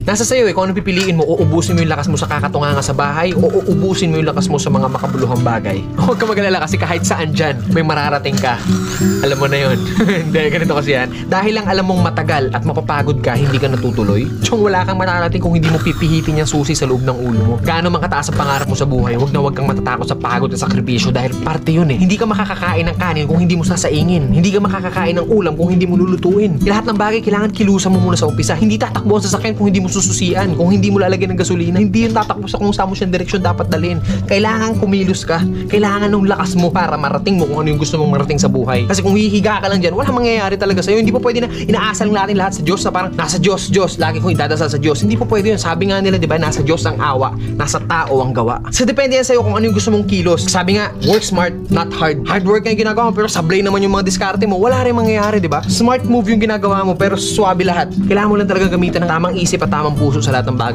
Nasa sayo kung ano pipiliin mo, uubusin mo yung lakas mo sa kakatunganga sa bahay o uubusin mo yung lakas mo sa mga makabuluhang bagay. Huwag ka mag-alala kasi kahit saan dyan, may mararating ka. Alam mo na yun. Hindi, ganito kasi yan. Dahil lang alam mong matagal at mapapagod ka, hindi ka natutuloy. Tsong wala kang mararating kung hindi mo pipihitin yung susi sa loob ng ulo mo. Gaano man kataas ang pangarap mo sa buhay, huwag kang matatakot sa pagod at sakripisyo dahil parte yun eh. Hindi ka makakakain ng kanin kung hindi mo sasaingin. Hindi ka makakakain ng ulam kung hindi mo lulutuin. Lahat ng bagay kailangan kilusan mo muna sa umpisa. Hindi tatakbo ang sasakyan kung hindi mo sususian. Kung hindi mo lalagyan ng gasolina, hindi yun tatakbo sa kung saan mo siyang direksyon dapat dalhin. Kailangan kumilos ka. Kailangan ng lakas mo para marating mo kung ano yung gusto mong marating sa buhay. Kasi kung hihiga ka lang dyan, wala mangyayari talaga sa'yo. Hindi pa pwede na inaasal natin lahat sa Diyos na parang nasa Diyos, Diyos. Lagi kong idadasal sa Diyos. Hindi pa pwede yun. Sabi nga nila, di ba, nasa Diyos ang awa, nasa tao ang gawa. So depende yan sa'yo kung ano yung gusto mong kilos. Sabi nga, work smart, not hard. Hard work nga yung ginagawa mo pero sablay naman yung mga diskarte mo. Wala rin mangyayari, di ba? Smart move yung ginagawa mo pero swabe lahat. Kailangan mo lang talaga gamitan ng tamang isip at tamang puso sa lahat ng bagay.